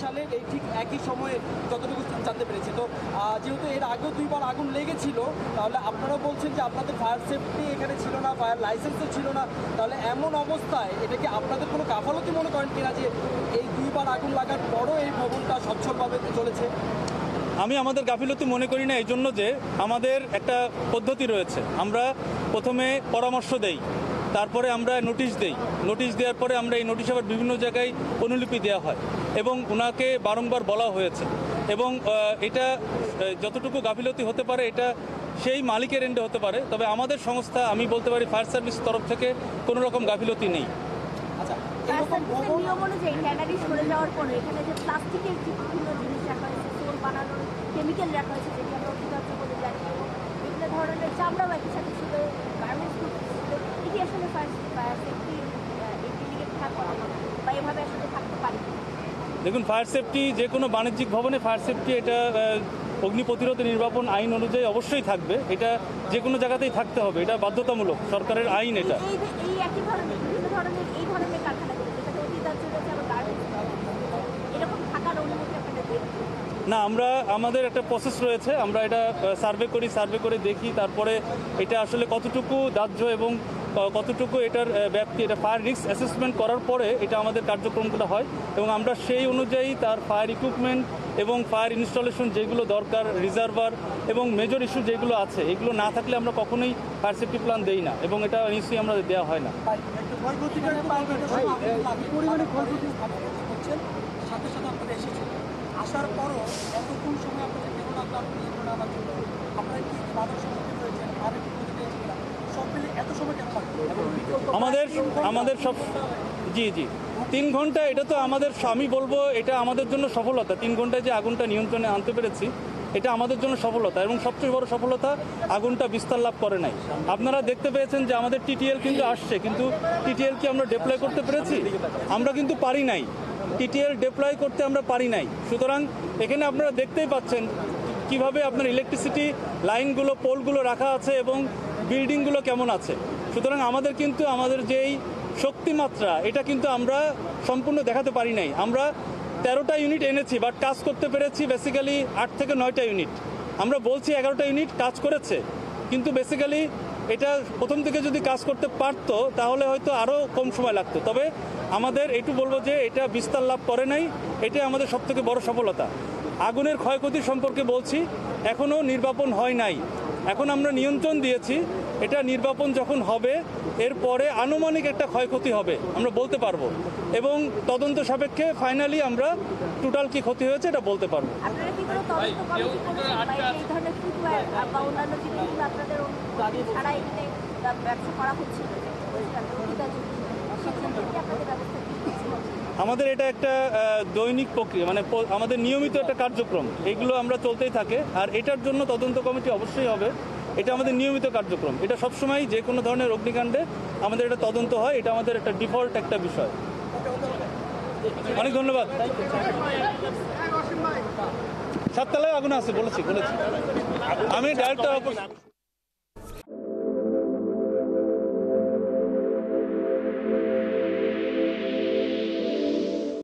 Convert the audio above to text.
সালের এই ঠিক একই সময়ে যতটুকু জানতে পেরেছি। তো যেহেতু এর আগেও 2বার আগুন লেগেছিল, তাহলে আপনারাও বলছেন যে আপনাদের ফায়ার সেফটি এখানে ছিল না, ফায়ার লাইসেন্সও ছিল না, তাহলে এমন অবস্থায় এটা কি আপনাদের কোনো গাফালতি মনে করেন কিনা যে এই 2বার আগুন লাগার পরও এই ভবনটা সচ্ছলভাবে চলেছে? আমি আমাদের গাফিলতি মনে করি না, এই জন্য যে আমাদের একটা পদ্ধতি রয়েছে। আমরা প্রথমে পরামর্শ দেই, তারপরে আমরা নোটিশ দেই, নোটিশ দেওয়ার পরে আমরা এই নোটিশ আবার বিভিন্ন জায়গায় অনুলিপি দেওয়া হয় এবং ওনাকে বারংবার বলা হয়েছে। এবং এটা যতটুকু গাফিলতি হতে পারে এটা সেই মালিকের এন্ডে হতে পারে, তবে আমাদের সংস্থা, আমি বলতে পারি ফায়ার সার্ভিস তরফ থেকে কোনো রকম গাফিলতি নেই। আচ্ছা, নিয়ম অনুযায়ী ট্যানারি সরে যাওয়ার পরে এখানে যে প্লাস্টিকের বিভিন্ন জিনিস রাখা হয়েছে, সোল বানানোর কেমিক্যাল রাখা হয়েছে, যেটি আমরা অতিরিক্ত বলে জানি, এবং বিভিন্ন ধরনের চামড়াও একই সাথে ছিল, গার্মেন্টস ছিল, এটি আসলে ফায়ার সেফটি এই বিল্ডিংয়ে থাকবে বা এভাবে আসলে থাকতে পারি? দেখুন, ফায়ার সেফটি যে কোনো বাণিজ্যিক ভবনে ফায়ার সেফটি এটা অগ্নি প্রতিরোধ নির্বাপন আইন অনুযায়ী অবশ্যই থাকবে। এটা যে কোনো জায়গাতেই থাকতে হবে, এটা বাধ্যতামূলক, সরকারের আইন এটা। এই একই ধরনের বিভিন্ন ধরনের এই ধরনের কারখানাগুলো যেটাতে অতিরিক্ত রয়েছে আবার গার্মেন্টস এরকম থাকার অনুমতি আপনাদের দেখি না, আমাদের একটা প্রসেস রয়েছে, আমরা এটা সার্ভে করে দেখি, তারপরে এটা আসলে কতটুকু দাহ্য এবং কতটুকু এটার ব্যাপ্তি, এটা ফায়ার রিস্ক অ্যাসেসমেন্ট করার পরে এটা আমাদের কার্যক্রমগুলো হয় এবং আমরা সেই অনুযায়ী তার ফায়ার ইকুইপমেন্ট এবং ফায়ার ইনস্টলেশন যেগুলো দরকার, রিজার্ভার এবং মেজর ইস্যু যেগুলো আছে, এগুলো না থাকলে আমরা কখনোই ফায়ার সেফটি প্ল্যান দেই না এবং এটা নিশ্চয়ই আমরা দেওয়া হয় না। সাথে সাথে আপনারা এসেছেন, আসার পরও এতক্ষণ সময় আপনাদের কেন লাগলো আনার জন্য? আপনারা কি বাধার সম্মুখীন হয়েছেন? আর একটু সব মিলে এত সময় কেন লাগলো? আমাদের সব জি 3 ঘন্টা, এটা তো আমাদের, আমি বলবো এটা আমাদের জন্য সফলতা। 3 ঘন্টায় যে আগুনটা নিয়ন্ত্রণে আনতে পেরেছি এটা আমাদের জন্য সফলতা, এবং সবচেয়ে বড় সফলতা আগুনটা বিস্তার লাভ করে নাই। আপনারা দেখতে পেয়েছেন যে আমাদের টিটিএল কিন্তু আসছে, কিন্তু টিটিএল কি আমরা ডিপ্লয় করতে পেরেছি? আমরা কিন্তু পারি নাই, টিটিএল ডিপ্লয় করতে আমরা পারি নাই। সুতরাং এখানে আপনারা দেখতেই পাচ্ছেন কিভাবে আপনার ইলেকট্রিসিটি লাইনগুলো, পোলগুলো রাখা আছে এবং বিল্ডিংগুলো কেমন আছে। সুতরাং আমাদের যেই শক্তিমাত্রা এটা কিন্তু আমরা সম্পূর্ণ দেখাতে পারি নাই। আমরা 13টা ইউনিট এনেছি, বাট কাজ করতে পেরেছি বেসিক্যালি 8 থেকে 9টা ইউনিট। আমরা বলছি 11টা ইউনিট কাজ করেছে, কিন্তু বেসিক্যালি এটা প্রথম থেকে যদি কাজ করতে পারতো তাহলে হয়তো আরও কম সময় লাগতো। তবে আমাদের একটু বলবো যে এটা বিস্তার লাভ করে নাই, এটাই আমাদের সবথেকে বড় সফলতা। আগুনের ক্ষয়ক্ষতি সম্পর্কে বলছি, এখনও নির্বাপন হয় নাই, এখন আমরা নিয়ন্ত্রণ দিয়েছি। এটা নির্বাপন যখন হবে এরপরে আনুমানিক একটা ক্ষয়ক্ষতি হবে, আমরা বলতে পারবো, এবং তদন্ত সাপেক্ষে ফাইনালি আমরা টোটাল কি ক্ষতি হয়েছে এটা বলতে পারবো। আপনারা কি কোনো তদন্ত কমিটি করেছেন বা এই ধরনের ফুটওয়্যার বা অন্যান্য জিনিসগুলো আপনাদের ছাড়া এখানে ব্যবসা করা হচ্ছে আমাদের এটা একটা দৈনিক প্রক্রিয়া, মানে আমাদের নিয়মিত একটা কার্যক্রম, এগুলো আমরা চলতেই থাকে। আর এটার জন্য তদন্ত কমিটি অবশ্যই হবে, এটা আমাদের নিয়মিত কার্যক্রম। এটা সবসময় যে কোনো ধরনের অগ্নিকাণ্ডে আমাদের এটা তদন্ত হয়, এটা আমাদের একটা ডিফল্ট একটা বিষয়। অনেক ধন্যবাদ। 7 তলায় আগুন আছে বলেছি আমি ডাইরেক্টর